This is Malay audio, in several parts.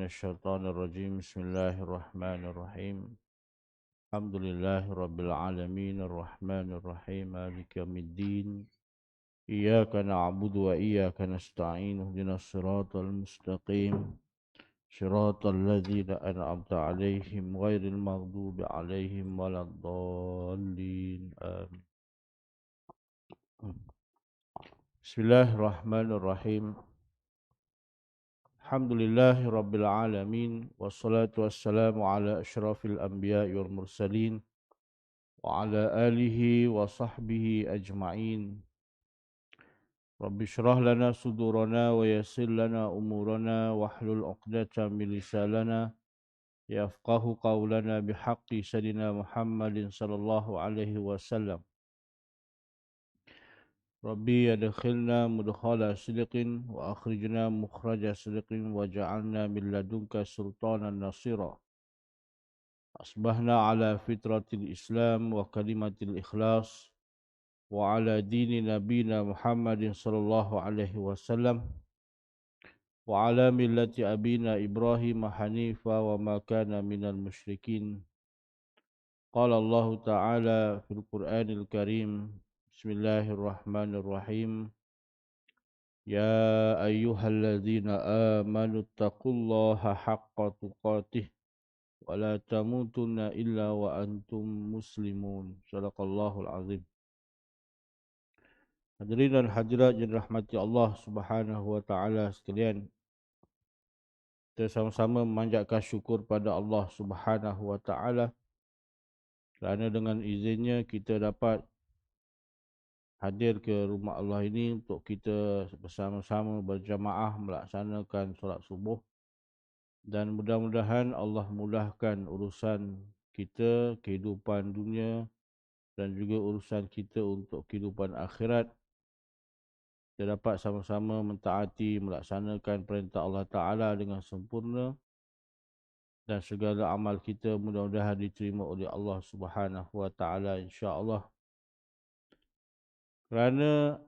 الشيطان الرجيم بسم الله الرحمن الرحيم الحمد لله رب العالمين الرحمن الرحيم مالك يوم الدين إياك نعبد وإياك نستعين اهدنا الصراط المستقيم صراط الذين أنعمت عليهم غير المغضوب عليهم ولا الضالين آمين. بسم الله الرحمن الرحيم Alhamdulillahi Rabbil Alamin wassalatu wassalamu ala ashrafil anbiya'i wal mursalin wa ala alihi wa sahbihi ajma'in. Rabbi shrah lana sudurana wa yassir lana umurana wahlul 'uqdatam min lisanina yafqahu qawlana bihaqqi sayyidina Muhammadin sallallahu alaihi wasallam. Rabbi adkhilna mudkhala sidqin wa akhrijna mukhraja sidqin waj'alna min ladunka sultanan nasira. Asbahna ala fitratil Islam wa kalimatil ikhlas wa ala dini nabina Muhammadin sallallahu alaihi wasallam wa ala millati abina Ibrahim hanifa wa ma kana minal musyrikin. Qala Allah Ta'ala fil Qur'anil Karim. Bismillahirrahmanirrahim. Ya ayyuhalladzina amanu taqullaha haqqa tuqatih wa la tamutunna illa wa antum muslimun. Sadaqallahul azim. Hadirin dan hadirat yang dirahmati Allah Subhanahu wa taala sekalian, kita sama-sama memanjatkan syukur pada Allah Subhanahu wa taala kerana dengan izinnya kita dapat hadir ke rumah Allah ini untuk kita bersama-sama berjamaah melaksanakan solat subuh, dan mudah-mudahan Allah mudahkan urusan kita, kehidupan dunia dan juga urusan kita untuk kehidupan akhirat. Kita dapat sama-sama mentaati, melaksanakan perintah Allah Ta'ala dengan sempurna, dan segala amal kita mudah-mudahan diterima oleh Allah Subhanahu wa Ta'ala insya-Allah. Kerana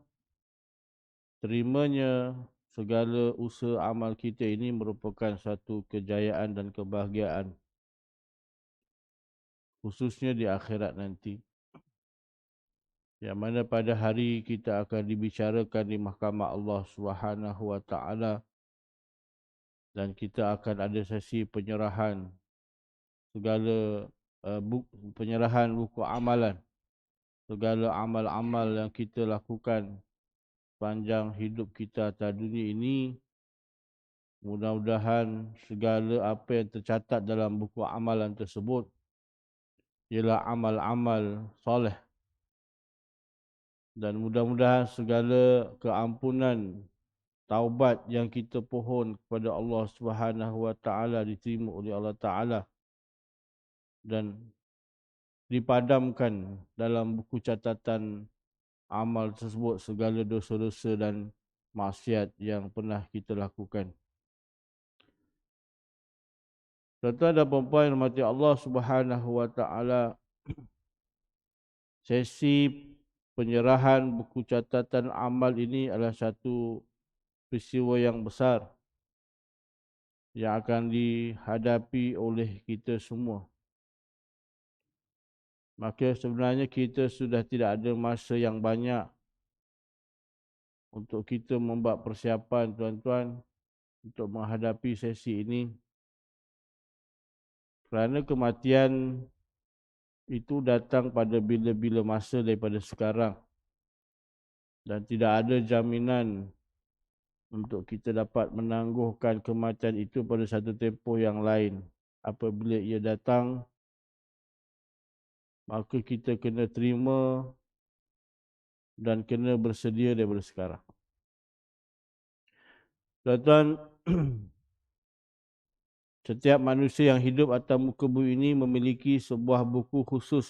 terimanya segala usaha amal kita ini merupakan satu kejayaan dan kebahagiaan, khususnya di akhirat nanti, yang mana pada hari kita akan dibicarakan di mahkamah Allah Subhanahu wa taala, dan kita akan ada sesi penyerahan segala penyerahan buku amalan, segala amal-amal yang kita lakukan panjang hidup kita atas dunia ini. Mudah-mudahan segala apa yang tercatat dalam buku amalan tersebut ialah amal-amal soleh, dan mudah-mudahan segala keampunan taubat yang kita pohon kepada Allah Subhanahu wa taala diterima oleh Allah Taala dan dipadamkan dalam buku catatan amal tersebut segala dosa-dosa dan maksiat yang pernah kita lakukan. Tuan-tuan dan puan-puan yang dirahmati Allah Subhanahu wa taala, sesi penyerahan buku catatan amal ini adalah satu peristiwa yang besar yang akan dihadapi oleh kita semua. Maka sebenarnya kita sudah tidak ada masa yang banyak untuk kita membuat persiapan, tuan-tuan, untuk menghadapi sesi ini. Kerana kematian itu datang pada bila-bila masa daripada sekarang, dan tidak ada jaminan untuk kita dapat menangguhkan kematian itu pada satu tempoh yang lain. Apabila ia datang, maka kita kena terima dan kena bersedia daripada sekarang. Tuan-tuan, setiap manusia yang hidup atas muka bumi ini memiliki sebuah buku khusus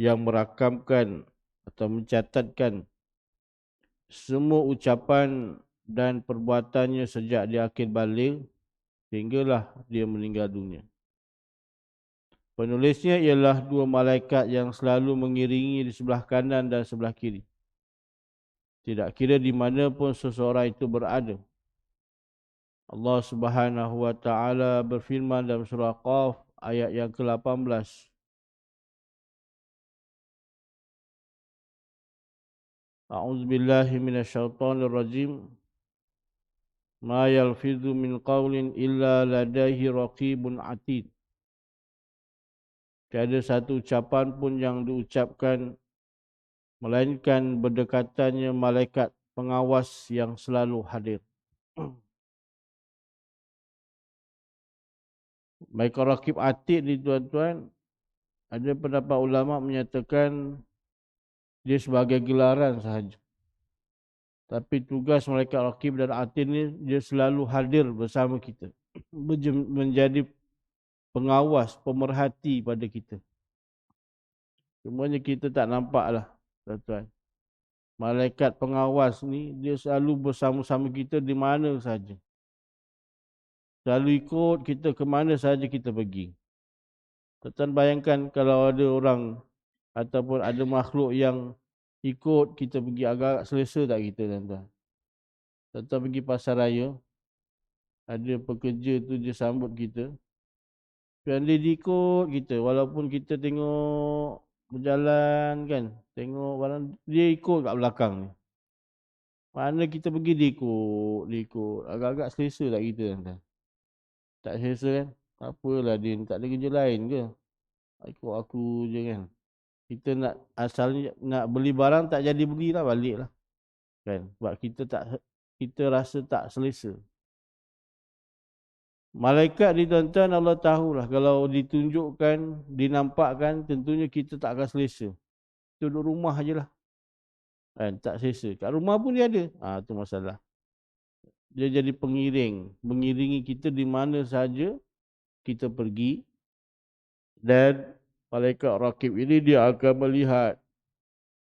yang merakamkan atau mencatatkan semua ucapan dan perbuatannya sejak dia akhir balik hinggalah dia meninggal dunia. Penulisnya ialah dua malaikat yang selalu mengiringi di sebelah kanan dan sebelah kiri. Tidak kira di mana pun seseorang itu berada. Allah Subhanahu wa taala berfirman dalam surah Qaf ayat yang ke-18. A'udzu billahi minasyaitonir rajim. Ma yalfidhu min qawlin illa ladaihi raqibun atid. Tiada satu ucapan pun yang diucapkan melainkan berdekatannya malaikat pengawas yang selalu hadir. Baik raqib atid ni tuan-tuan, ada pendapat ulama menyatakan dia sebagai gelaran sahaja. Tapi tugas malaikat raqib dan atid ni dia selalu hadir bersama kita. Menjadi pengawas, pemerhati pada kita. Semuanya kita tak nampak lah, tuan-tuan. Malaikat pengawas ni dia selalu bersama-sama kita di mana saja. Selalu ikut kita ke mana saja kita pergi. Tuan-tuan bayangkan kalau ada orang ataupun ada makhluk yang ikut kita pergi, agak selesa tak kita, tuan-tuan? Tuan-tuan pergi pasar raya, ada pekerja tu dia sambut kita. Dan dia ikut kita walaupun kita tengok berjalan kan, tengok barang dia ikut kat belakang ni. Mana kita pergi dia ikut. Agak-agak selesa tak kita, tuan-tuan? Tak selesa kan? Apalah dia tak ada kerja lain ke? Ikut aku je kan. Kita nak asalnya nak beli barang tak jadi belilah, baliklah. Kan? Sebab kita rasa tak selesa. Malaikat ni tuan-tuan Allah tahulah kalau ditunjukkan, dinampakkan tentunya kita tak akan selesa. Duduk rumah je lah. Kan? Tak selesa. Kat rumah pun dia ada. Tu masalah. Dia jadi pengiring. Mengiringi kita di mana saja kita pergi. Dan malaikat raqib ini dia akan melihat.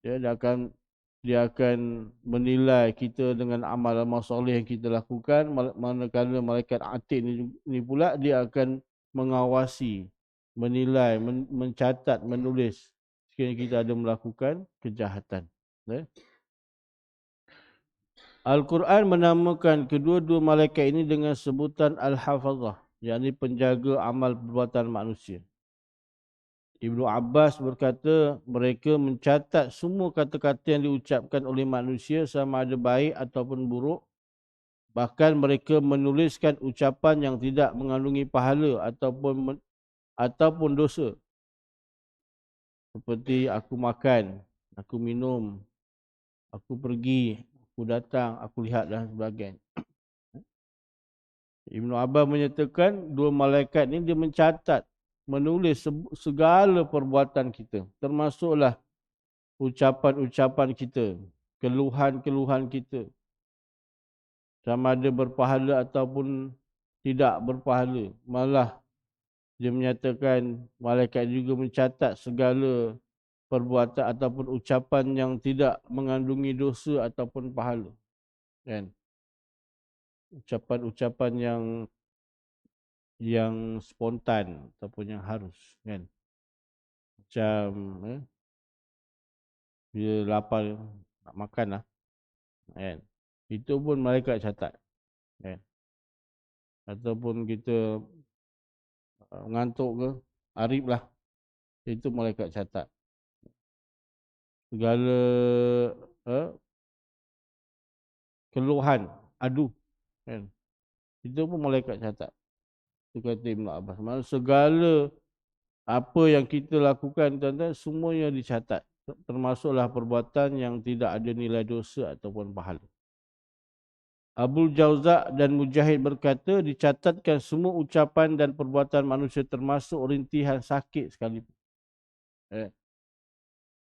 Dia akan menilai kita dengan amal-amal soleh yang kita lakukan. Manakala malaikat atid ni pula dia akan mengawasi, menilai, mencatat, menulis sekiranya kita ada melakukan kejahatan. Al-Quran menamakan kedua-dua malaikat ini dengan sebutan Al-Hafazah, yakni penjaga amal perbuatan manusia. Ibnu Abbas berkata, mereka mencatat semua kata-kata yang diucapkan oleh manusia sama ada baik ataupun buruk. Bahkan mereka menuliskan ucapan yang tidak mengandungi pahala ataupun dosa. Seperti aku makan, aku minum, aku pergi, aku datang, aku lihat dan sebagainya. Ibnu Abbas menyatakan dua malaikat ni dia mencatat, menulis segala perbuatan kita. Termasuklah ucapan-ucapan kita, keluhan-keluhan kita. Sama ada berpahala ataupun tidak berpahala. Malah dia menyatakan malaikat juga mencatat segala perbuatan ataupun ucapan yang tidak mengandungi dosa ataupun pahala. Kan? Ucapan-ucapan yang spontan ataupun yang harus, kan? Macam bila lapar nak makan lah, kan? Itu pun malaikat catat, kan? Ataupun kita mengantuk ke, arif lah, itu malaikat catat. Segala keluhan, adu, kan? Itu pun malaikat catat. Itu kata Ibn Abbas. Maksudnya segala apa yang kita lakukan, tuan-tuan, semuanya dicatat. Termasuklah perbuatan yang tidak ada nilai dosa ataupun pahala. Abu Jauza' dan Mujahid berkata, dicatatkan semua ucapan dan perbuatan manusia termasuk rintihan sakit sekalipun.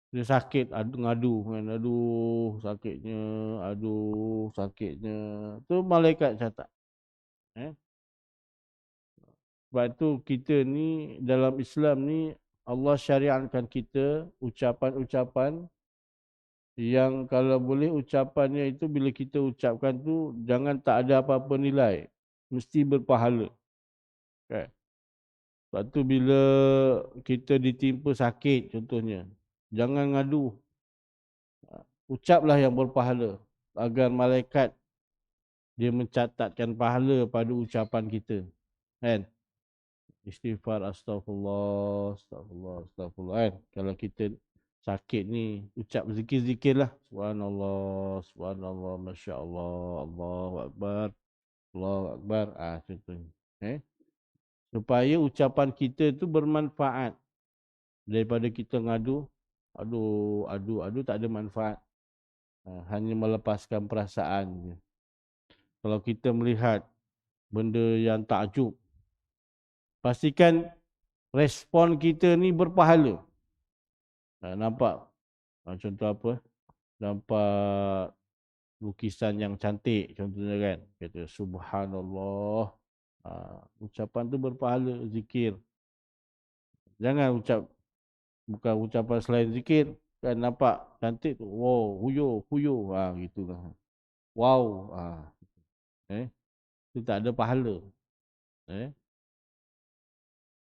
Dia sakit, ngadu kan, aduh sakitnya. Tu malaikat catat. Sebab tu kita ni dalam Islam ni Allah syariatkan kita ucapan-ucapan yang kalau boleh ucapannya itu bila kita ucapkan tu jangan tak ada apa-apa nilai, mesti berpahala. Kan? Sebab tu bila kita ditimpa sakit contohnya, jangan ngadu. Ucaplah yang berpahala agar malaikat dia mencatatkan pahala pada ucapan kita. Kan? Istighfar, astagfirullah, astagfirullah, astagfirullah. Kan? Kalau kita sakit ni, ucap zikir-zikir lah. Subhanallah, subhanallah, Masya Allah, Allahu Akbar, Allahu Akbar. Contohnya. Supaya ucapan kita tu bermanfaat. Daripada kita ngadu, adu, tak ada manfaat. Hanya melepaskan perasaan je. Kalau kita melihat benda yang takjub, pastikan respon kita ni berpahala. Nampak? Contoh apa? Nampak lukisan yang cantik contohnya kan. Kata subhanallah. Ucapan tu berpahala, zikir. Jangan bukan ucapan selain zikir. Kan nampak cantik tu. Wow, huyo. Gitulah. Wow. Itu tak ada pahala.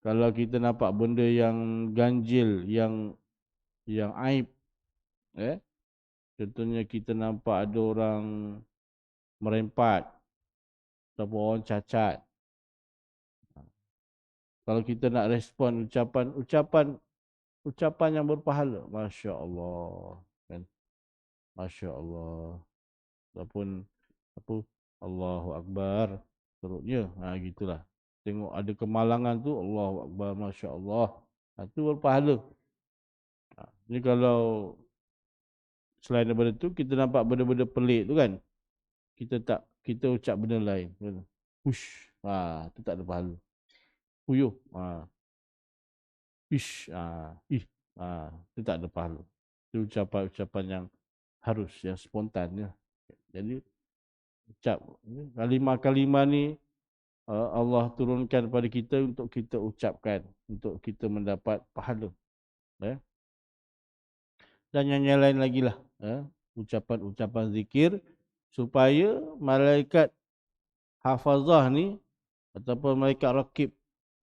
Kalau kita nampak benda yang ganjil, yang aib, contohnya kita nampak ada orang merempat ataupun orang cacat. Kalau kita nak respon ucapan yang berpahala, Masya Allah, kan? Masya Allah. Ataupun apa? Allahu Akbar. Terusnya, gitulah. Tengok ada kemalangan tu, Allahu Akbar, Masya Allah. Itu berpahala. Ni kalau selain daripada tu, kita nampak benda-benda pelik tu kan. Kita ucap benda lain. Hush. Tu tak ada pahala. Huyuh. Ish. Itu tak ada pahala. Itu ucapan yang harus, yang spontan. Ya. Jadi, ucap. Kalimah-kalimah ni Allah turunkan pada kita untuk kita ucapkan. Untuk kita mendapat pahala. Dan yang lain lagi lah. Ucapan-ucapan zikir. Supaya malaikat hafazah ni ataupun malaikat rakib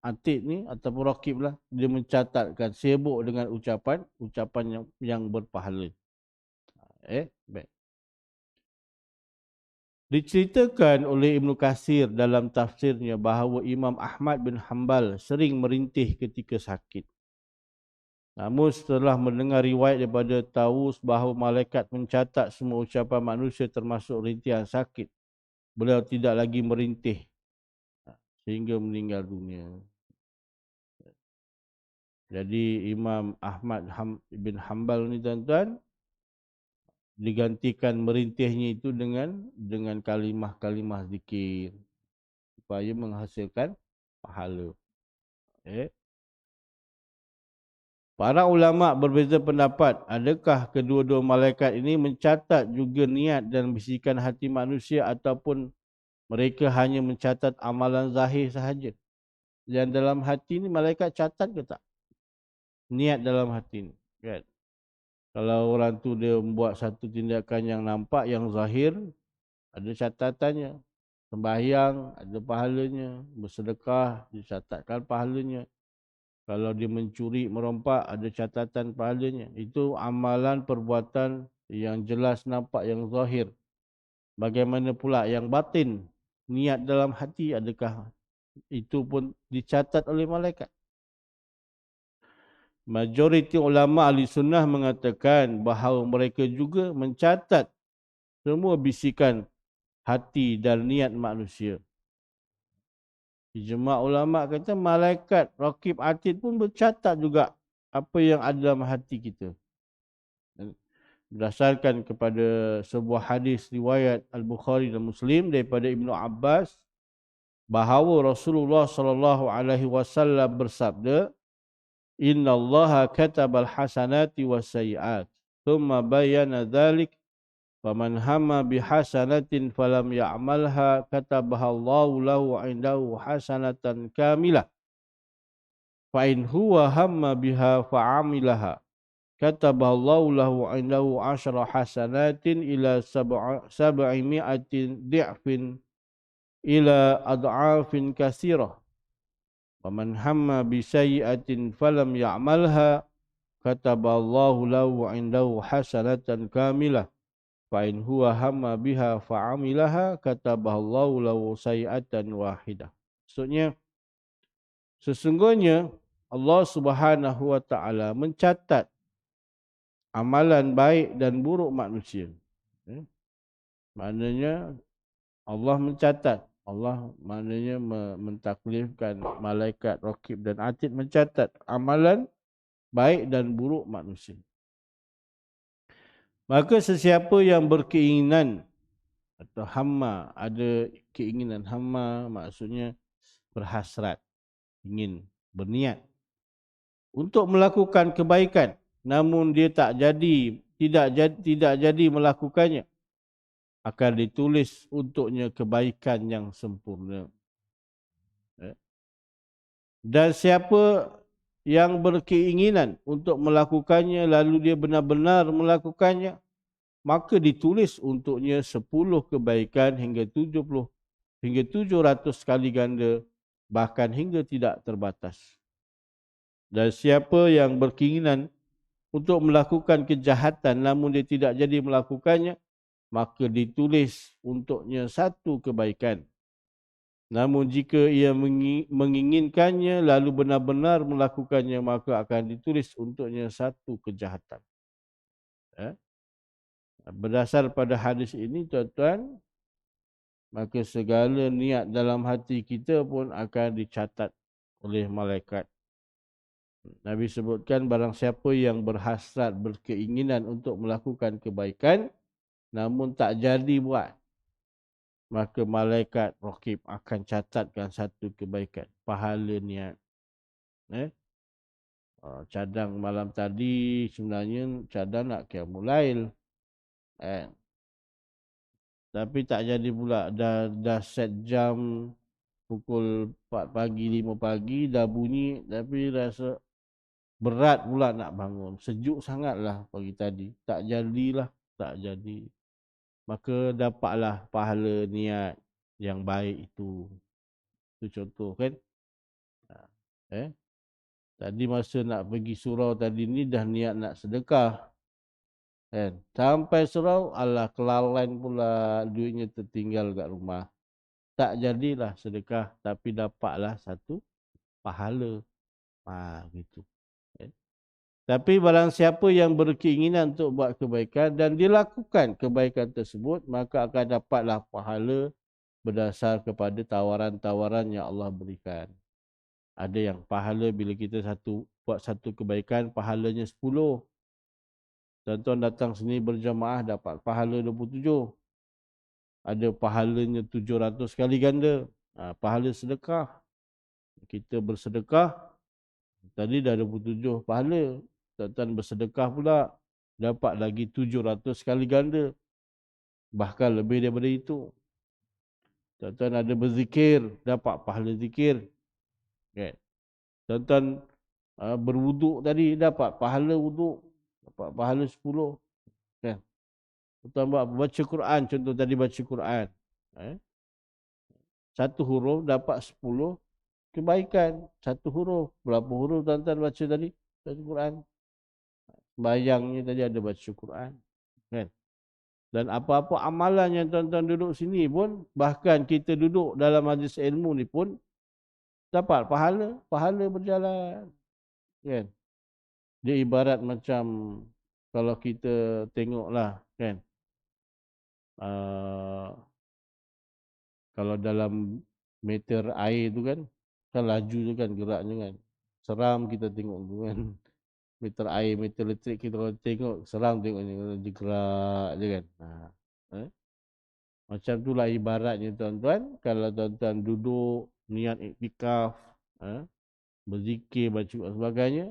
atid ni ataupun rakib lah, dia mencatatkan, sibuk dengan ucapan yang berpahala. Baik. Diceritakan oleh Ibnu Katsir dalam tafsirnya bahawa Imam Ahmad bin Hanbal sering merintih ketika sakit. Namun setelah mendengar riwayat daripada Tawus bahawa malaikat mencatat semua ucapan manusia termasuk rintihan sakit, beliau tidak lagi merintih sehingga meninggal dunia. Jadi Imam Ahmad bin Hanbal ni tuan-tuan, digantikan merintihnya itu dengan kalimah-kalimah zikir supaya menghasilkan pahala. Para ulama berbeza pendapat, adakah kedua-dua malaikat ini mencatat juga niat dan bisikan hati manusia ataupun mereka hanya mencatat amalan zahir sahaja. Yang dalam hati ni malaikat catat ke tak? Niat dalam hati ni. Kan? Kalau orang tu dia membuat satu tindakan yang nampak, yang zahir, ada catatannya. Sembahyang, ada pahalanya. Bersedekah, dicatatkan pahalanya. Kalau dia mencuri, merompak, ada catatan pahalanya. Itu amalan perbuatan yang jelas nampak, yang zahir. Bagaimana pula yang batin, niat dalam hati, adakah itu pun dicatat oleh malaikat? Majoriti ulama ahli sunnah mengatakan bahawa mereka juga mencatat semua bisikan hati dan niat manusia. Ijma' ulama kata malaikat rakib atid pun bercatat juga apa yang ada dalam hati kita. Berdasarkan kepada sebuah hadis riwayat Al-Bukhari dan Muslim daripada Ibnu Abbas bahawa Rasulullah sallallahu alaihi wasallam bersabda, "Inna Allaha katabal hasanati was sayiat, thumma bayyana dzalik faman hamma bihasanatin falam ya'malha katabaha Allahu lahu 'indahu hasanatan kamilah fa in huwa hamma biha fa'amilaha katabaha Allahu lahu 'indahu 'ashra hasanatin ila sab'imi'atin di'fin ila ad'afin katsirah faman hamma bisayyi'atin falam ya'malha katabaha Allahu lahu 'indahu hasanatan kamilah fa in huwa hamma biha fa'amilaha katabahallahu lahu sayi'atan wahidah. Maksudnya sesungguhnya Allah Subhanahu wa taala mencatat amalan baik dan buruk manusia. Maknanya Allah mencatat. Allah maknanya mentaklifkan malaikat Raqib dan Atid mencatat amalan baik dan buruk manusia. Maka sesiapa yang berkeinginan atau hamma, ada keinginan hamma maksudnya berhasrat, ingin, berniat untuk melakukan kebaikan namun dia tidak jadi melakukannya, akan ditulis untuknya kebaikan yang sempurna. Dan siapa yang berkeinginan untuk melakukannya lalu dia benar-benar melakukannya, maka ditulis untuknya 10 kebaikan hingga 70 hingga 700 kali ganda, bahkan hingga tidak terbatas. Dan siapa yang berkeinginan untuk melakukan kejahatan namun dia tidak jadi melakukannya, maka ditulis untuknya 1 kebaikan. Namun jika ia menginginkannya lalu benar-benar melakukannya, maka akan ditulis untuknya 1 kejahatan. Berdasar pada hadis ini tuan-tuan, maka segala niat dalam hati kita pun akan dicatat oleh malaikat. Nabi sebutkan barang siapa yang berhasrat, berkeinginan untuk melakukan kebaikan namun tak jadi buat, maka malaikat Raqib akan catatkan 1 kebaikan, pahala niat. Cadang malam tadi sebenarnya cadang nak qiyamul lail. Tapi tak jadi pula, dah set jam pukul 4 pagi, 5 pagi dah bunyi, tapi rasa berat pula nak bangun. Sejuk sangatlah pagi tadi. Tak jadilah, tak jadi. Maka dapatlah pahala niat yang baik itu. Itu contoh kan. Tadi masa nak pergi surau tadi ni dah niat nak sedekah. Sampai surau, alah kelalaian pula, duitnya tertinggal kat rumah. Tak jadilah sedekah, tapi dapatlah 1 pahala. Gitu. Tapi barang siapa yang berkeinginan untuk buat kebaikan dan dilakukan kebaikan tersebut, maka akan dapatlah pahala berdasar kepada tawaran-tawaran yang Allah berikan. Ada yang pahala bila kita buat 1 kebaikan, pahalanya 10. Tuan-tuan datang sini berjamaah dapat pahala 27. Ada pahalanya 700 kali ganda. Pahala sedekah. Kita bersedekah, tadi dah 27 pahala. Tuan-tuan bersedekah pula, dapat lagi 700 kali ganda. Bahkan lebih daripada itu. Tuan-tuan ada berzikir, dapat pahala zikir. Tuan-tuan berwuduk tadi, dapat pahala wuduk. Dapat pahala 10. Tuan-tuan baca Quran, contoh tadi baca Quran. 1 huruf dapat 10 kebaikan. 1 huruf. Berapa huruf tuan-tuan baca tadi? Baca Quran. Bayangnya tadi ada baca Quran. Dan apa-apa amalan yang tuan-tuan duduk sini pun, bahkan kita duduk dalam majlis ilmu ni pun, dapat pahala. Pahala berjalan. Dia ibarat macam, kalau kita tengoklah, kalau dalam meter air tu kan laju tu kan geraknya kan. Seram kita tengok tu kan. Meter air, meter elektrik kita kalau tengok, seram tengoknya, dia gerak je kan. Macam itulah ibaratnya tuan-tuan, kalau tuan-tuan duduk, niat iktikaf, berzikir, baca dan sebagainya,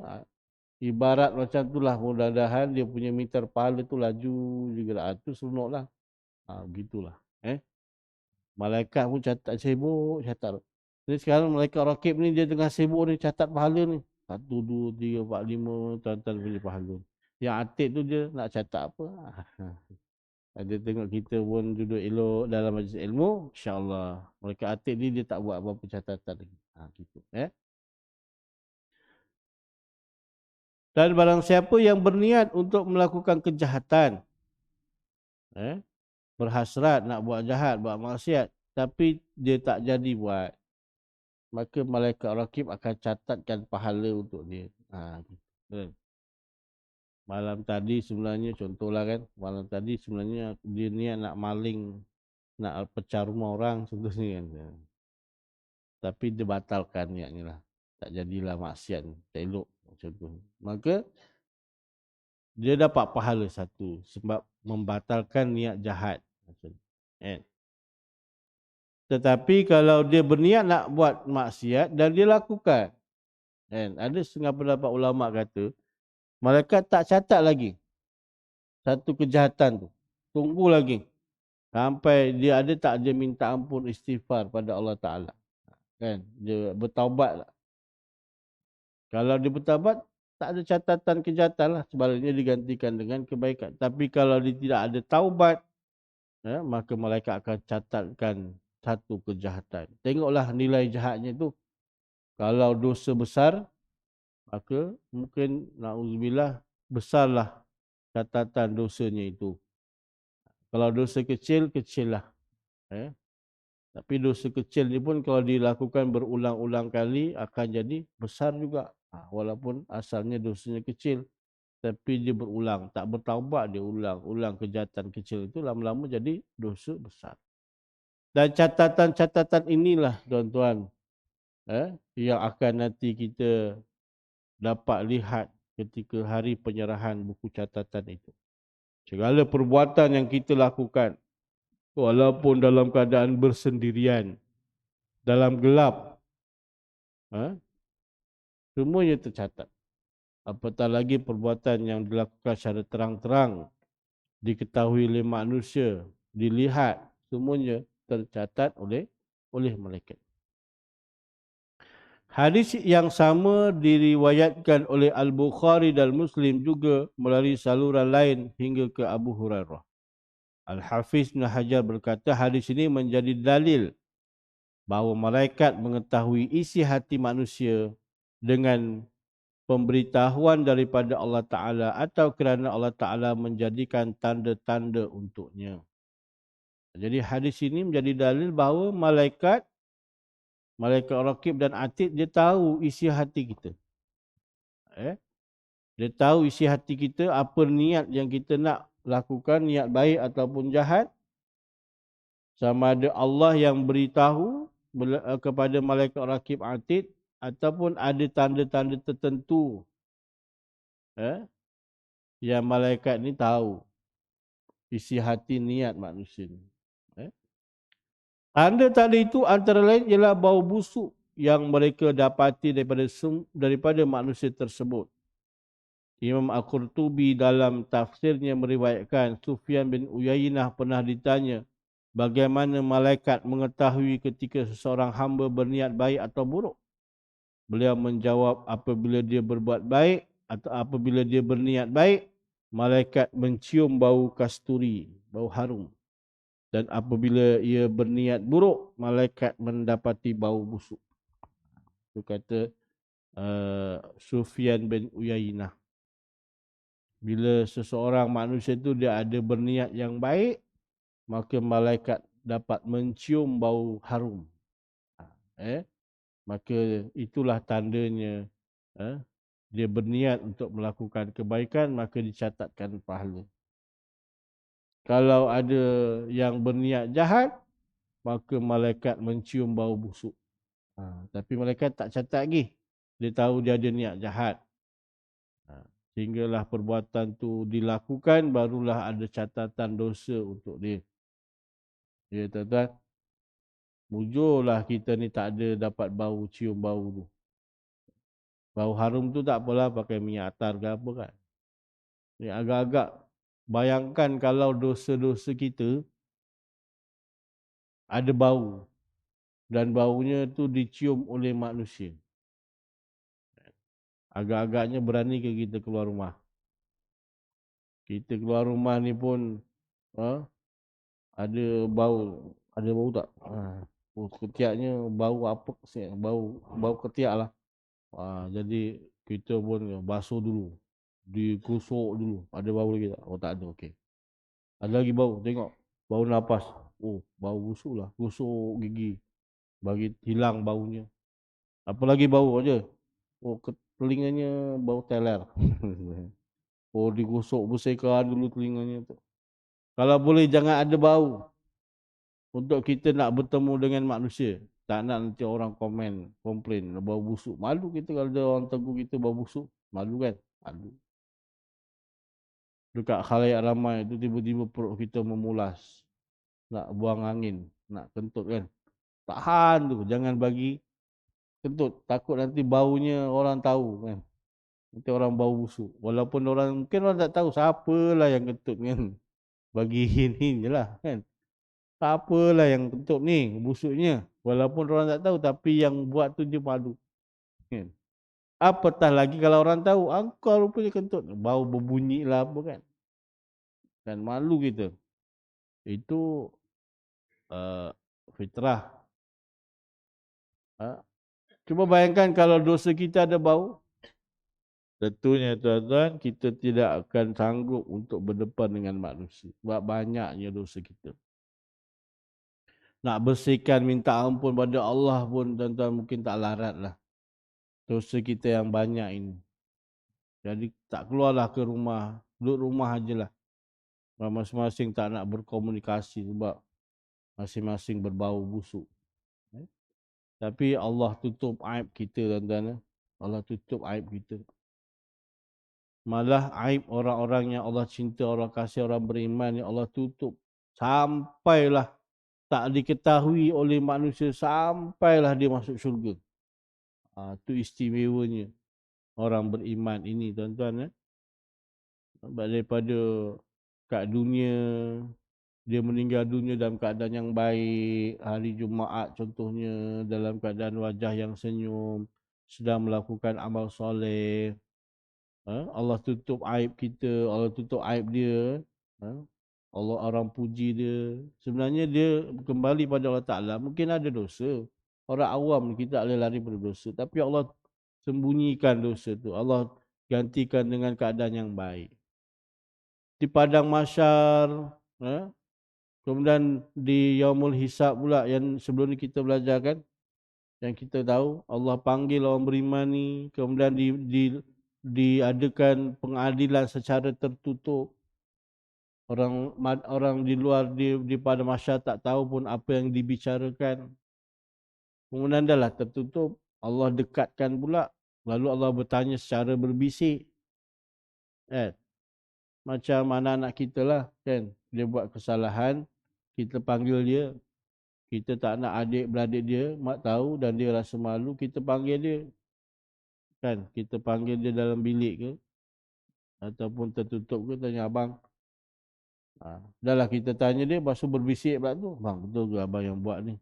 ibarat macam itulah, mudah-mudahan dia punya meter pahala tu laju juga. Itu seronoklah. Begitulah. Malaikat pun catat sibuk, catat. Ni sekarang malaikat Raqib ni dia tengah sibuk ni catat pahala ni. 1, 2, 3, 4, 5 tuan-tuan punya pahala. Yang Atid tu dia nak catat apa? Dia tengok kita pun duduk elok dalam majlis ilmu, insya-Allah. Malaikat Atid ni dia tak buat apa-apa catatan lagi. Gitu. Dan barang siapa yang berniat untuk melakukan kejahatan, berhasrat nak buat jahat, buat maksiat, tapi dia tak jadi buat, maka malaikat rakib akan catatkan pahala untuk dia. Gitu. Malam tadi sebenarnya, contohlah kan, malam tadi sebenarnya dia niat nak maling, nak pecah rumah orang contohnya kan. Tapi dia batalkan niatnya lah. Tak jadilah maksiat, tak elok macam tu. Maka dia dapat pahala satu sebab membatalkan niat jahat. Kan? Tetapi kalau dia berniat nak buat maksiat dan dia lakukan, kan? Ada setengah pendapat ulama kata, malaikat tak catat lagi satu kejahatan tu. Tunggu lagi sampai dia ada tak dia minta ampun istighfar pada Allah Ta'ala. Kan? Dia bertaubat lah. Kalau dia bertaubat, tak ada catatan kejahatan lah. Sebaliknya digantikan dengan kebaikan. Tapi kalau dia tidak ada taubat, maka malaikat akan catatkan satu kejahatan. Tengoklah nilai jahatnya tu. Kalau dosa besar, maka mungkin na'udzubillah besarlah catatan dosanya itu. Kalau dosa kecil, kecil lah. Tapi dosa kecil ni pun kalau dilakukan berulang-ulang kali akan jadi besar juga. Walaupun asalnya dosanya kecil, tapi dia berulang. Tak bertaubat dia ulang kejahatan kecil itu lama-lama jadi dosa besar. Dan catatan-catatan inilah tuan-tuan, yang akan nanti kita dapat lihat ketika hari penyerahan buku catatan itu. Segala perbuatan yang kita lakukan, walaupun dalam keadaan bersendirian, dalam gelap, semuanya tercatat. Apatah lagi perbuatan yang dilakukan secara terang-terang, diketahui oleh manusia, dilihat, semuanya tercatat oleh malaikat. Hadis yang sama diriwayatkan oleh Al-Bukhari dan Muslim juga melalui saluran lain hingga ke Abu Hurairah. Al-Hafiz Ibn Hajar berkata hadis ini menjadi dalil bahawa malaikat mengetahui isi hati manusia dengan pemberitahuan daripada Allah Ta'ala atau kerana Allah Ta'ala menjadikan tanda-tanda untuknya. Jadi hadis ini menjadi dalil bahawa malaikat rakib dan atid dia tahu isi hati kita. Dia tahu isi hati kita, apa niat yang kita nak lakukan, niat baik ataupun jahat. Sama ada Allah yang beritahu kepada malaikat rakib atid ataupun ada tanda-tanda tertentu yang malaikat ni tahu isi hati niat manusia ni. Tanda-tanda itu antara lain ialah bau busuk yang mereka dapati daripada manusia tersebut. Imam Al-Qurtubi dalam tafsirnya meriwayatkan Sufyan bin Uyainah pernah ditanya bagaimana malaikat mengetahui ketika seseorang hamba berniat baik atau buruk. Beliau menjawab apabila dia berbuat baik atau apabila dia berniat baik, malaikat mencium bau kasturi, bau harum. Dan apabila ia berniat buruk, malaikat mendapati bau busuk. Itu kata Sufyan bin Uyainah. Bila seseorang manusia itu dia ada berniat yang baik, maka malaikat dapat mencium bau harum. Maka itulah tandanya dia berniat untuk melakukan kebaikan, maka dicatatkan pahala. Kalau ada yang berniat jahat, maka malaikat mencium bau busuk. Tapi malaikat tak catat lagi. Dia tahu dia ada niat jahat. Sehinggalah perbuatan tu dilakukan, barulah ada catatan dosa untuk dia. Ya tuan-tuan, mujurlah kita ni tak ada dapat bau, cium bau tu. Bau harum tu tak apalah, pakai minyak atar ke apa kan. Ni agak-agak bayangkan kalau dosa-dosa kita ada bau dan baunya tu dicium oleh manusia. Agak-agaknya berani ke kita keluar rumah? Kita keluar rumah ni pun ada bau tak? Ketiaknya bau apa? Bau ketiak lah. Jadi kita pun basuh dulu, digosok dulu. Ada bau lagi tak? Oh tak ada, okey. Ada lagi bau, tengok. Bau napas. Oh, bau busuk lah. Gosok gigi. Bagi hilang baunya. Apa lagi bau aja. Oh, telinganya bau teler. Oh, digosok bersihkan dulu telinganya tu. Kalau boleh jangan ada bau. Untuk kita nak bertemu dengan manusia. Tak nak nanti orang komen, komplain, bau busuk. Malu kita kalau ada orang tegur kita bau busuk. Malu kan? Malu. Dekat khalayak ramai tu tiba-tiba perut kita memulas. Nak buang angin, nak kentut kan. Tahan tu, jangan bagi kentut. Takut nanti baunya orang tahu kan. Nanti orang bau busuk. Walaupun mungkin orang tak tahu siapalah yang kentut kan. Bagi ini je lah kan. Siapalah yang kentut ni, busuknya. Walaupun orang tak tahu, tapi yang buat tu dia malu. Kan? Apatah lagi kalau orang tahu, kau rupanya kentut. Bau berbunyi lah apa kan. Dan malu kita. Itu uh, fitrah. Cuba bayangkan kalau dosa kita ada bau. Tentunya tuan-tuan, kita tidak akan sanggup untuk berdepan dengan manusia. Sebab banyaknya dosa kita. Nak bersihkan, minta ampun pada Allah pun tuan-tuan mungkin tak larat lah. Dosa kita yang banyak ini. Jadi tak keluarlah ke rumah. Duduk rumah ajalah. Masing-masing tak nak berkomunikasi sebab masing-masing berbau busuk. Tapi Allah tutup aib kita tuan-tuan. Allah tutup aib kita. Malah aib orang-orang yang Allah cinta, orang kasih, orang beriman yang Allah tutup. Sampailah tak diketahui oleh manusia, sampailah dia masuk syurga. Itu istimewanya orang beriman ini tuan-tuan. Daripada kat dunia, dia meninggal dunia dalam keadaan yang baik, hari Jumaat contohnya, dalam keadaan wajah yang senyum, sedang melakukan amal soleh. Allah tutup aib kita, Allah tutup aib dia. Allah orang puji dia. Sebenarnya dia kembali pada Allah Ta'ala. Mungkin ada dosa. Orang awam kita tak boleh lari pada dosa. Tapi Allah sembunyikan dosa tu. Allah gantikan dengan keadaan yang baik. Di padang mahsyar, kemudian di yaumul hisab pula yang sebelum ni kita belajar kan. Yang kita tahu Allah panggil orang beriman ni, kemudian diadakan pengadilan secara tertutup. Orang di luar di pada mahsyar tak tahu pun apa yang dibicarakan. Kemudian dah lah tertutup, Allah dekatkan pula. Lalu Allah bertanya secara berbisik. Kan? Macam anak-anak kita lah kan. Dia buat kesalahan, kita panggil dia. Kita tak nak adik-beradik dia mak tahu dan dia rasa malu, kita panggil dia. Kan? Kita panggil dia dalam bilik ke ataupun tertutup ke, tanya abang. Dah lah kita tanya dia, lepas tu berbisik pula tu. Bang, betul ke abang yang buat ni?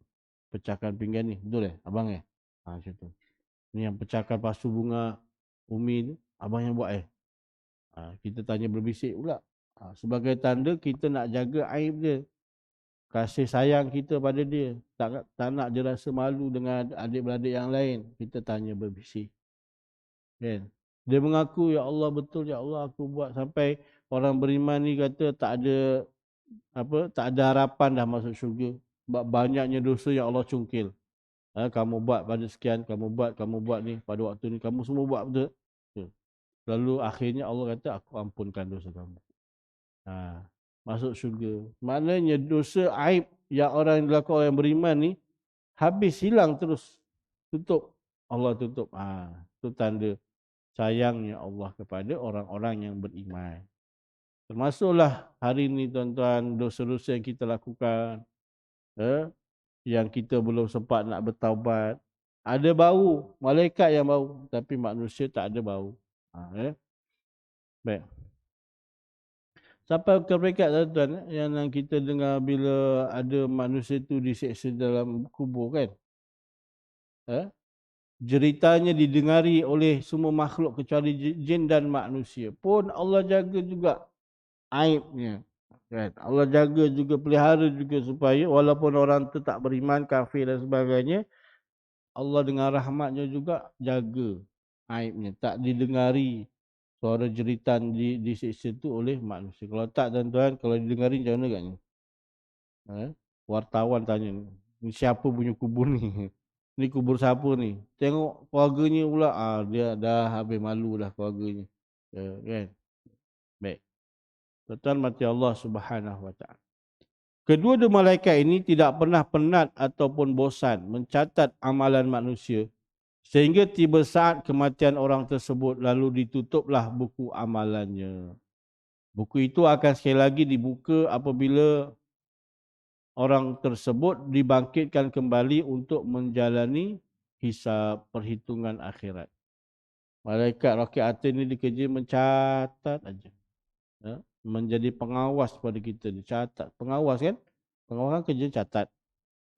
Pecahkan pinggan ni. Betul abang macam tu. Ni yang pecahkan pasu bunga Umi ni, abang yang buat kita tanya berbisik pula. Sebagai tanda kita nak jaga aib dia. Kasih sayang kita pada dia. Tak nak dia rasa malu dengan adik-beradik yang lain. Kita tanya berbisik. Kan? Dia mengaku, ya Allah betul, ya Allah aku buat. Sampai orang beriman ni kata tak ada harapan dah masuk syurga. Sebab banyaknya dosa yang Allah cungkil. Kamu buat pada sekian, kamu buat ni pada waktu ni, kamu semua buat betul. Lalu akhirnya Allah kata aku ampunkan dosa kamu. Masuk syurga. Maknanya dosa aib yang orang yang dilakukan orang yang beriman ni habis hilang terus. Tutup. Allah tutup. Itu tanda sayangnya Allah kepada orang-orang yang beriman. Termasuklah hari ini tuan-tuan dosa-dosa yang kita lakukan. Yang kita belum sempat nak bertaubat. Ada bau. Malaikat yang bau. Tapi manusia tak ada bau. Baik. Sampai ke peringkat tuan-tuan yang kita dengar bila ada manusia tu diseksa dalam kubur kan. Jeritanya didengari oleh semua makhluk kecuali jin dan manusia. Pun Allah jaga juga aibnya. Kan? Allah jaga juga, pelihara juga supaya walaupun orang tu tak beriman, kafir dan sebagainya, Allah dengan rahmatnya juga jaga aibnya. Tak didengari suara jeritan disiksa tu oleh manusia. Kalau tak tuan-tuan, kalau didengarin macam mana agaknya? Wartawan tanya, ni siapa punya kubur ni? Ni kubur siapa ni? Tengok keluarganya pula, dia dah habis malu dah keluarganya. Kan? Baik. Tuan-tuan mati Allah Subhanahu Wa Taala. Kedua-dua malaikat ini tidak pernah penat ataupun bosan mencatat amalan manusia sehingga tiba saat kematian orang tersebut lalu ditutuplah buku amalannya. Buku itu akan sekali lagi dibuka apabila orang tersebut dibangkitkan kembali untuk menjalani hisab perhitungan akhirat. Malaikat Raqib Atid ini dikerja mencatat aja. Menjadi pengawas pada kita, dicatat. Pengawas kan? Pengawas kan kerja catat.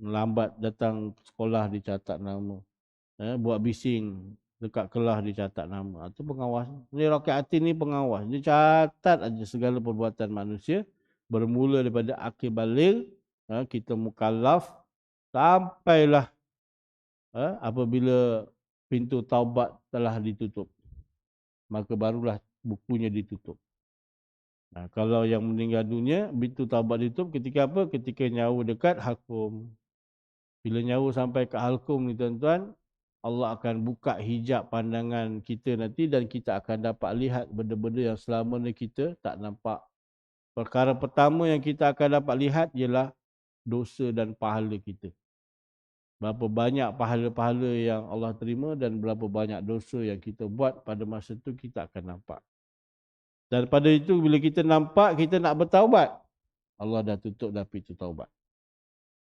Melambat datang sekolah dicatat nama. Buat bising dekat kelas dicatat nama. Itu pengawas. Ni Raqib Atid ni pengawas. Dia catat aja segala perbuatan manusia bermula daripada akhir balik kita mukallaf sampailah apabila pintu taubat telah ditutup, maka barulah bukunya ditutup. Kalau yang meninggal dunia, pintu taubat ditutup ketika apa? Ketika nyawa dekat halkum. Bila nyawa sampai ke halkum ni tuan-tuan, Allah akan buka hijab pandangan kita nanti dan kita akan dapat lihat benda-benda yang selama ni kita tak nampak. Perkara pertama yang kita akan dapat lihat ialah dosa dan pahala kita. Berapa banyak pahala-pahala yang Allah terima dan berapa banyak dosa yang kita buat pada masa itu kita akan nampak. Dan pada itu bila kita nampak kita nak bertaubat, Allah dah tutup dah pintu taubat.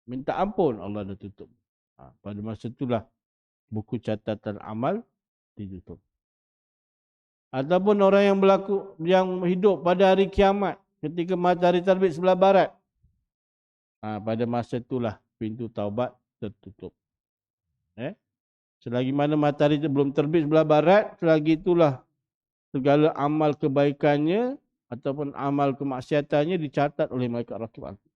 Minta ampun, Allah dah tutup. Pada masa itulah buku catatan amal ditutup. Ataupun orang yang hidup pada hari kiamat ketika matahari terbit sebelah barat. Pada masa itulah pintu taubat tertutup. Selagi mana matahari itu belum terbit sebelah barat, selagi itulah segala amal kebaikannya ataupun amal kemaksiatannya dicatat oleh malaikat Raqib Atid.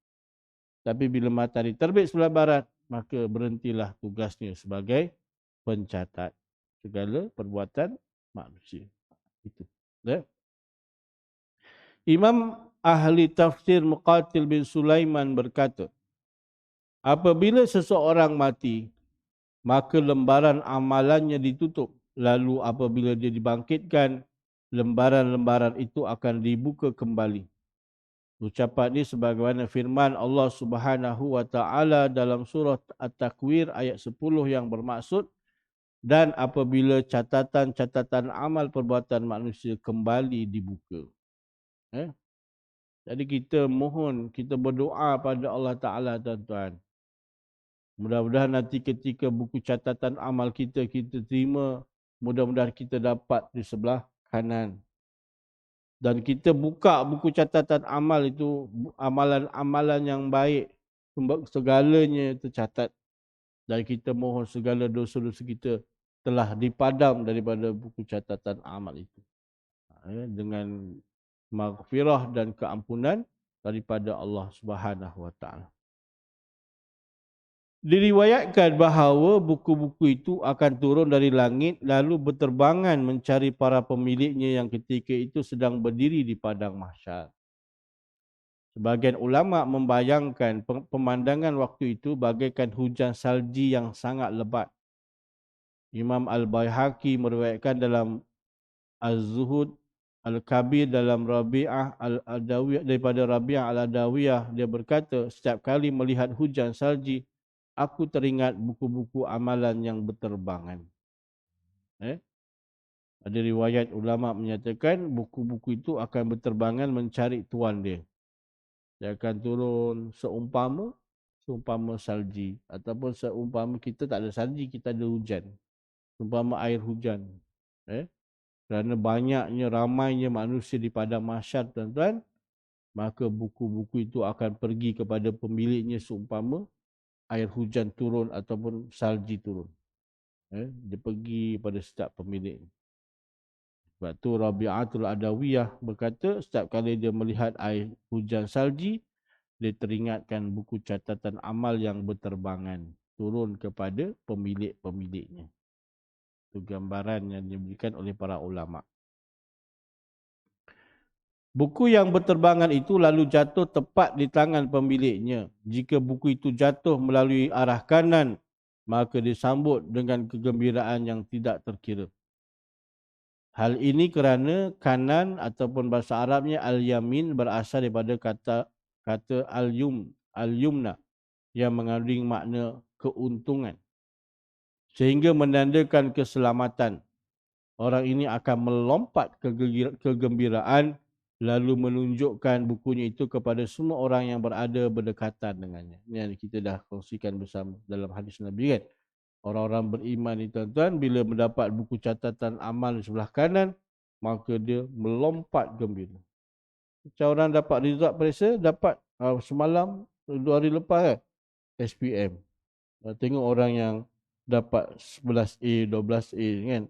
Tapi bila matahari terbit sebelah barat, maka berhentilah tugasnya sebagai pencatat segala perbuatan manusia. Itu. Imam ahli tafsir Muqatil bin Sulaiman berkata, apabila seseorang mati, maka lembaran amalannya ditutup. Lalu apabila dia dibangkitkan, lembaran-lembaran itu akan dibuka kembali. Ucapan ini sebagaimana firman Allah Subhanahu Wa Taala dalam surah At-Takwir ayat 10 yang bermaksud, dan apabila catatan-catatan amal perbuatan manusia kembali dibuka. Jadi kita mohon, kita berdoa pada Allah Ta'ala tuan-tuan. Mudah-mudahan nanti ketika buku catatan amal kita terima, mudah-mudahan kita dapat di sebelah kanan. Dan kita buka buku catatan amal itu, amalan-amalan yang baik, segalanya tercatat. Dan kita mohon segala dosa-dosa kita telah dipadam daripada buku catatan amal itu. Dengan maghfirah dan keampunan daripada Allah Subhanahu Wa Taala. Diriwayatkan bahawa buku-buku itu akan turun dari langit lalu berterbangan mencari para pemiliknya yang ketika itu sedang berdiri di padang mahsyar. Sebagian ulama membayangkan pemandangan waktu itu bagaikan hujan salji yang sangat lebat. Imam Al-Baihaqi meriwayatkan dalam Az-Zuhud Al-Kabir dalam Rabi'ah Al-Adawiyah, daripada Rabi'ah Al-Adawiyah, dia berkata, setiap kali melihat hujan salji, aku teringat buku-buku amalan yang berterbangan. Ada riwayat ulama menyatakan buku-buku itu akan berterbangan mencari tuan dia. Dia akan turun seumpama salji. Ataupun seumpama kita tak ada salji, kita ada hujan. Seumpama air hujan. Kerana banyaknya, ramainya manusia di padang mahsyar tuan-tuan, maka buku-buku itu akan pergi kepada pemiliknya seumpama air hujan turun ataupun salji turun. Dia pergi pada setiap pemilik. Sebab tu Rabi'atul Adawiyah berkata, setiap kali dia melihat air hujan salji, dia teringatkan buku catatan amal yang berterbangan turun kepada pemilik-pemiliknya. Itu gambaran yang diberikan oleh para ulama. Buku yang berterbangan itu lalu jatuh tepat di tangan pemiliknya. Jika buku itu jatuh melalui arah kanan, maka disambut dengan kegembiraan yang tidak terkira. Hal ini kerana kanan ataupun bahasa Arabnya al-yamin berasal daripada kata al-yumna yang mengandung makna keuntungan. Sehingga menandakan keselamatan. Orang ini akan melompat kegembiraan lalu menunjukkan bukunya itu kepada semua orang yang berada berdekatan dengannya. Ini yang kita dah kongsikan bersama dalam hadis Nabi kan. Orang-orang beriman ni tuan-tuan, bila mendapat buku catatan amal di sebelah kanan, maka dia melompat gembira. Macam orang dapat result periksa, dapat semalam, 2 hari lepas kan, SPM. Tengok orang yang dapat 11A, 12A kan,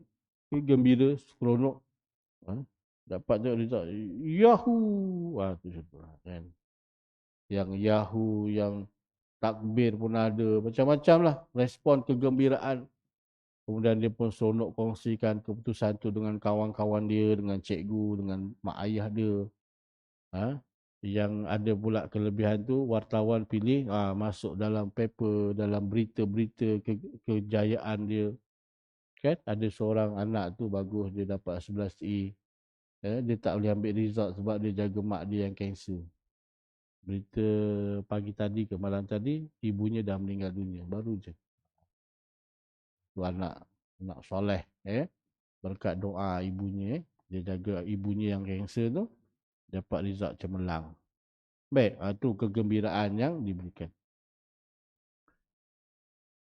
dia gembira, seronok. Dapat tengok result, Yahoo! Tu contoh kan. Yang Yahoo, yang takbir pun ada, macam-macam lah respon kegembiraan. Kemudian dia pun seronok kongsikan keputusan tu dengan kawan-kawan dia, dengan cikgu, dengan mak ayah dia. Yang ada pula kelebihan tu, wartawan pilih masuk dalam paper, dalam berita-berita kejayaan dia. Kan ada seorang anak tu bagus, dia dapat 11A. Dia tak boleh ambil result sebab dia jaga mak dia yang kanser. Berita pagi tadi ke malam tadi, ibunya dah meninggal dunia, baru je. Tu anak soleh, berkat doa ibunya, dia jaga ibunya yang kanser tu, dapat result cemerlang. Baik, itu kegembiraan yang diberikan.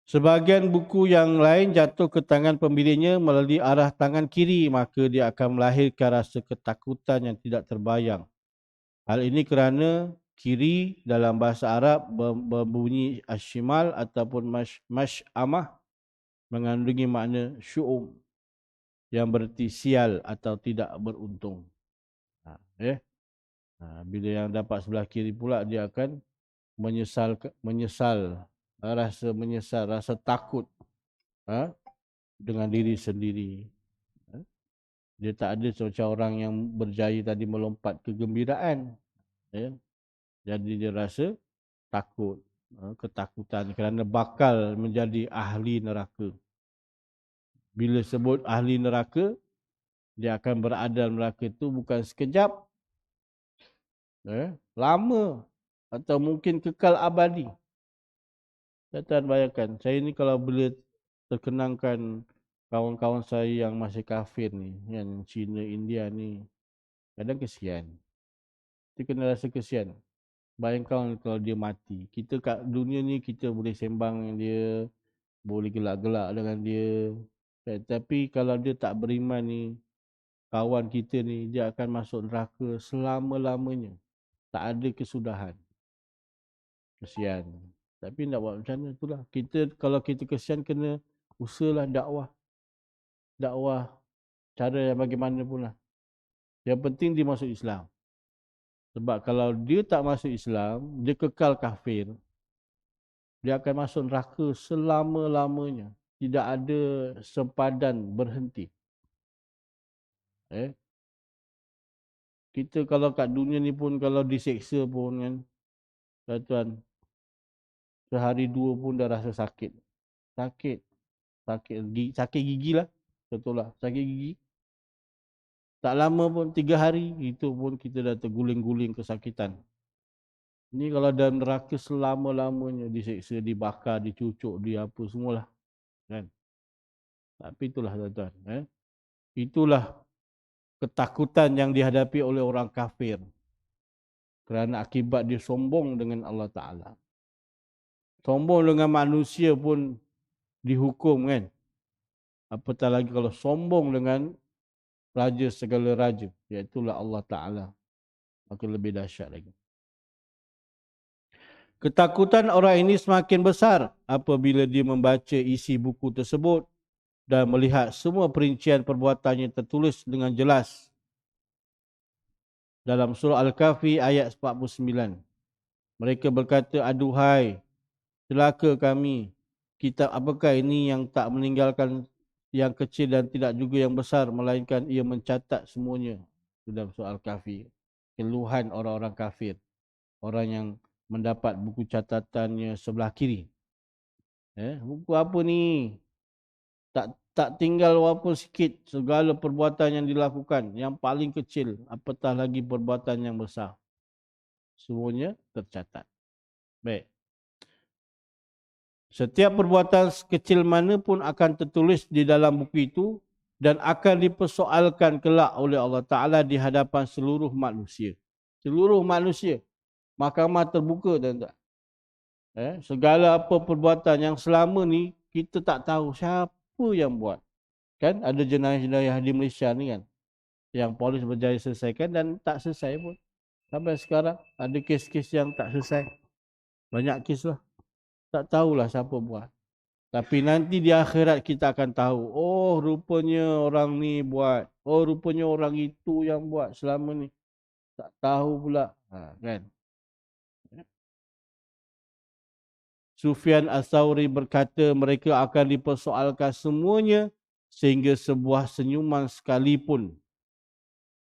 Sebahagian buku yang lain jatuh ke tangan pemiliknya melalui arah tangan kiri, maka dia akan melahirkan rasa ketakutan yang tidak terbayang. Hal ini kerana kiri dalam bahasa Arab berbunyi ashimal ataupun mash'amah mengandungi makna syu'um yang berarti sial atau tidak beruntung. Bila yang dapat sebelah kiri pula, dia akan menyesal, rasa takut dengan diri sendiri. Dia tak ada macam orang yang berjaya tadi melompat kegembiraan. Jadi dia rasa takut, ketakutan kerana bakal menjadi ahli neraka. Bila sebut ahli neraka, dia akan berada dalam neraka itu bukan sekejap, lama atau mungkin kekal abadi. Tuan bayangkan, saya ni kalau boleh terkenangkan kawan-kawan saya yang masih kafir ni, yang Cina, India ni, kadang kesian. Kita kena rasa kesian. Bayangkan kalau dia mati. Kita kat dunia ni, kita boleh sembang dengan dia, boleh gelak-gelak dengan dia. Tapi kalau dia tak beriman ni, kawan kita ni, dia akan masuk neraka selama-lamanya. Tak ada kesudahan. Kesian. Tapi nak buat macam mana, itulah. Kalau kita kesian, kena usahalah dakwah. Dakwah cara yang bagaimana pun lah. Yang penting dia masuk Islam. Sebab kalau dia tak masuk Islam, dia kekal kafir, dia akan masuk neraka selama-lamanya. Tidak ada sempadan berhenti. Kita kalau kat dunia ni pun, kalau diseksa pun kan, tuan-tuan, sehari dua pun dah rasa sakit. Sakit gigi lah. Betul lah, sakit gigi. Tak lama pun, 3 hari, itu pun kita dah terguling-guling kesakitan. Ini kalau dalam neraka selama-lamanya, diseksa, dibakar, dicucuk, apa semualah. Kan? Tapi itulah tuan-tuan. Itulah ketakutan yang dihadapi oleh orang kafir. Kerana akibat dia sombong dengan Allah Ta'ala. Sombong dengan manusia pun dihukum kan. Apatah lagi kalau sombong dengan raja segala raja, iaitulah Allah Ta'ala. Maka lebih dahsyat lagi. Ketakutan orang ini semakin besar apabila dia membaca isi buku tersebut dan melihat semua perincian perbuatannya tertulis dengan jelas dalam surah Al-Kahfi ayat 49. Mereka berkata, aduhai, celaka kami. Kitab apakah ini yang tak meninggalkan yang kecil dan tidak juga yang besar, melainkan ia mencatat semuanya. Dalam surah Al-Kahfi. keluhan orang-orang kafir, orang yang mendapat buku catatannya sebelah kiri. Buku apa ni? Tak tinggal walaupun sikit segala perbuatan yang dilakukan, yang paling kecil, apatah lagi perbuatan yang besar. Semuanya tercatat. Baik. Setiap perbuatan kecil mana pun akan tertulis di dalam buku itu dan akan dipersoalkan kelak oleh Allah Ta'ala di hadapan seluruh manusia. Seluruh manusia. Mahkamah terbuka, tuan-tuan. Segala apa perbuatan yang selama ni kita tak tahu siapa yang buat. Kan ada jenayah-jenayah di Malaysia ni kan, yang polis berjaya selesaikan dan tak selesai pun. Sampai sekarang ada kes-kes yang tak selesai. Banyak kes lah. Tak tahulah siapa buat. Tapi nanti di akhirat kita akan tahu. Oh, rupanya orang ni buat. Oh, rupanya orang itu yang buat selama ni. Tak tahu pula. Kan? Sufyan Ats-Tsauri berkata mereka akan dipersoalkan semuanya sehingga sebuah senyuman sekalipun.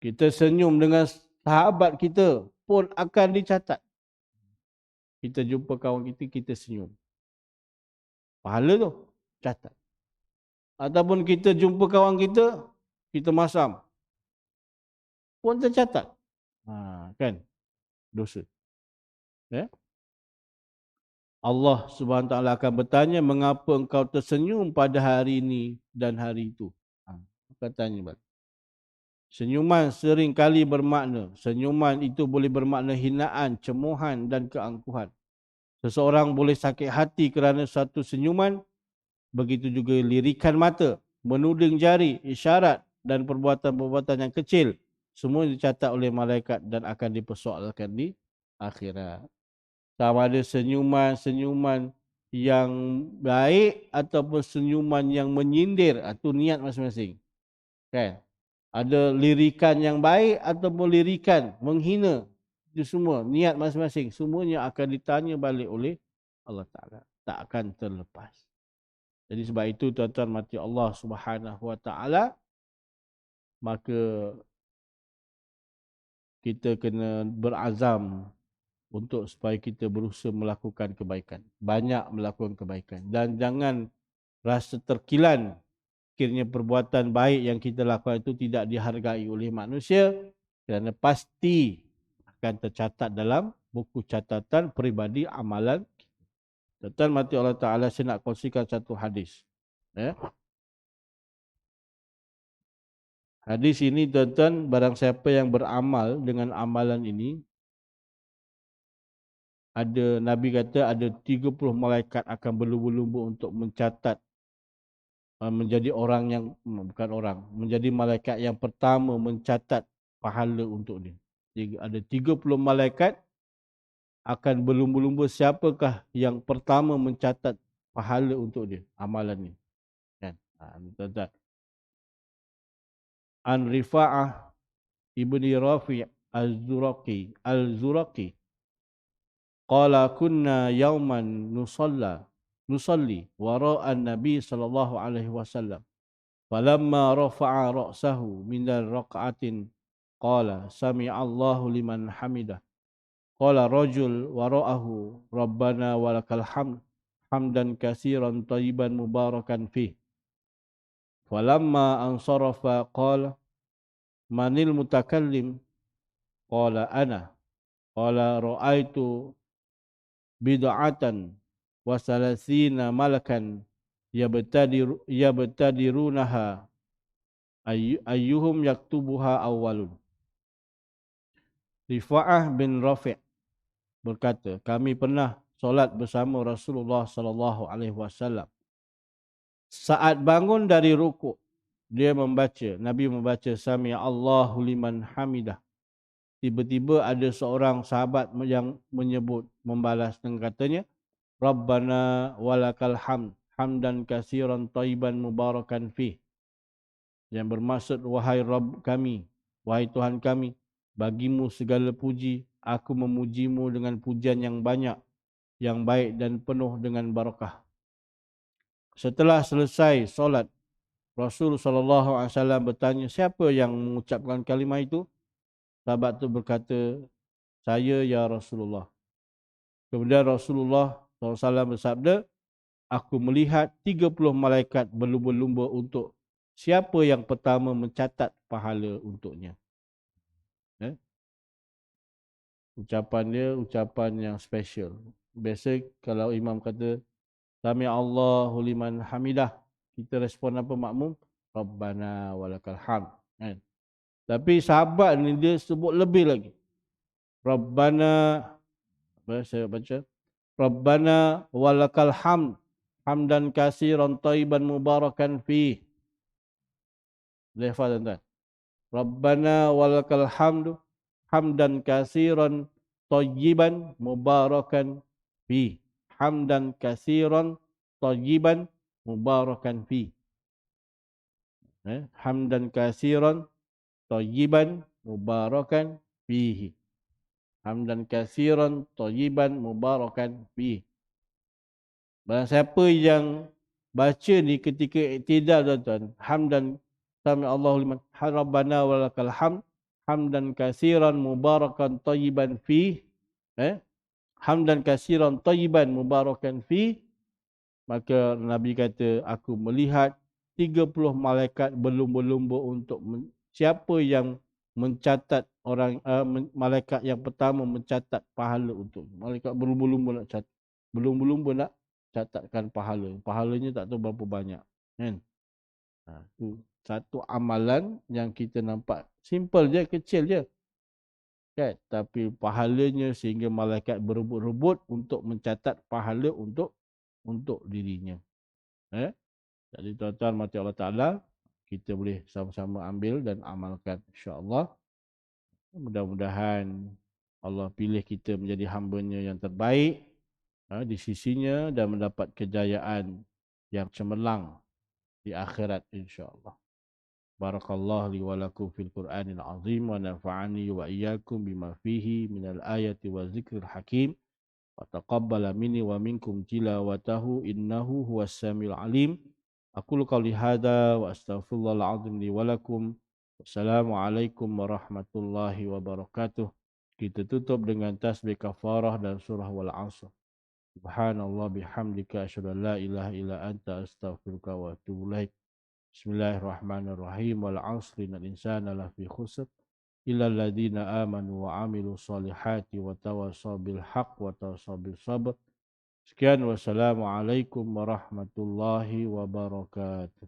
Kita senyum dengan sahabat kita pun akan dicatat. Kita jumpa kawan kita, kita senyum. Pahala tu, catat. Ataupun kita jumpa kawan kita, kita masam. Pun tercatat. Kan? Dosa. Ya? Allah Subhanahu Wa Taala akan bertanya, mengapa engkau tersenyum pada hari ini dan hari itu? Akan tanya balik. Senyuman sering kali bermakna. Senyuman itu boleh bermakna hinaan, cemohan dan keangkuhan. Seseorang boleh sakit hati kerana satu senyuman. Begitu juga lirikan mata, menuding jari, isyarat dan perbuatan-perbuatan yang kecil. Semua dicatat oleh malaikat dan akan dipersoalkan di akhirat. Sama ada senyuman-senyuman yang baik ataupun senyuman yang menyindir. Itu niat masing-masing. Kan? Ada lirikan yang baik ataupun lirikan menghina. Itu semua niat masing-masing. Semuanya akan ditanya balik oleh Allah Ta'ala. Tak akan terlepas. Jadi sebab itu tuan-tuan mati Allah Subhanahu Wa Ta'ala, maka kita kena berazam untuk supaya kita berusaha melakukan kebaikan. Banyak melakukan kebaikan. Dan jangan rasa terkilan kiranya perbuatan baik yang kita lakukan itu tidak dihargai oleh manusia, kerana pasti akan tercatat dalam buku catatan peribadi amalan. Tuan-tuan mati Allah Ta'ala, saya nak kongsikan satu hadis. Hadis ini tuan-tuan, barang siapa yang beramal dengan amalan ini, ada Nabi kata ada 30 malaikat akan berlumba-lumba untuk mencatat menjadi orang yang bukan orang, menjadi malaikat yang pertama mencatat pahala untuk dia. Jadi ada 30 malaikat akan berlumba-lumba siapakah yang pertama mencatat pahala untuk dia, amalan ni. Kan? Tuan-tuan. An Rifa'ah ibni Rafi' al-Zuraqi qala kunna yawman nusalli wara'an Nabi sallallahu alaihi wasallam. Falamma rafa'a ra'sahu min ar-raq'atin qala sami'a Allahu liman hamidah. Qala rajul wara'ahu rabbana walakal hamd hamdan katsiran tayyiban mubarakan fih. Falamma ansarafa qala manil mutakallim qala ana. Qala ra'aitu bid'atan wa salasina malakan yabtadirunaha ayyuhum yaktubuha awwalun. Rifa'ah bin Rafi' berkata, kami pernah solat bersama Rasulullah sallallahu alaihi wasallam. Saat bangun dari rukuk, Nabi membaca sami Allahu liman hamidah. Tiba-tiba ada seorang sahabat yang menyebut, membalas dengan katanya, Rabbana walakal hamd, hamdan katsiran tayyiban mubarakan fih. Yang bermaksud, wahai Rabb kami, wahai Tuhan kami, bagimu segala puji, aku memujimu dengan pujian yang banyak, yang baik dan penuh dengan barakah. Setelah selesai solat, Rasul SAW bertanya, siapa yang mengucapkan kalimah itu? Sahabat tu berkata, saya ya Rasulullah. Kemudian Rasulullah SAW bersabda, aku melihat 30 malaikat berlumba-lumba untuk siapa yang pertama mencatat pahala untuknya. Ucapan dia ucapan yang special. Biasa kalau imam kata, Sami Allahu liman hamidah, kita respon apa makmum? Rabbana walakal hamd. Kan? Tapi sahabat ni dia sebut lebih lagi. Rabbana, apa saya baca? Rabbana walakal hamd, hamdan kasiran tayyiban mubarakan fi. Lefaz tuan-tuan. Rabbana walakal hamdu, hamdan kasiran tayyiban mubarakan fi. Hamdan kasiran tayyiban mubarakan fi. Hamdan kasiran tayyiban mubarakan fihi. Hamdan kasiran tayyiban mubarakan fihi. Barang siapa yang baca ni ketika iktidal tuan-tuan, hamdan sami Allahu liman rabbana walakal hamd, hamdan kasiran mubarakan tayyiban fi, hamdan kasiran tayyiban mubarakan fi, maka Nabi kata, aku melihat 30 malaikat berlumba-lumba untuk siapa yang mencatat orang malaikat yang pertama mencatat pahala untuk malaikat berlumba-lumba nak catat, berlumba-lumba nak catatkan pahala. Pahalanya tak tahu berapa banyak, kan? Itu satu amalan yang kita nampak simple je, kecil je, kan? Tapi pahalanya sehingga malaikat berebut-rebut untuk mencatat pahala untuk dirinya. Jadi tuan-tuan mati Allah Ta'ala, kita boleh sama-sama ambil dan amalkan insya-Allah. Mudah-mudahan Allah pilih kita menjadi hamba-Nya yang terbaik di sisinya dan mendapat kejayaan yang cemerlang di akhirat insya-Allah. Barakallahu li wa lakum fil Qur'anil azim wa nafa'ani wa iyyakum bima fihi minal ayati wa zikril hakim. Wa taqabbala minni wa minkum tilawatahu innahu huwas samiul alim. Aqulu qawli hadza wa astaghfirullahal azim li wa lakum. Wassalamualaikum warahmatullahi wabarakatuh. Kita tutup dengan tasbih kafarah dan surah wal 'asr. Subhanallah bihamdika asyhadu an la ilaha illa anta astaghfiruka wa atubu ilaik. Bismillahirrahmanirrahim. Wal 'asri innal insana lafi khusr illa alladziina aamanu wa 'amilus solihati wa tawassaw bil haqq wa tawassaw bis sabr. Sekian, wassalamualaikum warahmatullahi wabarakatuh.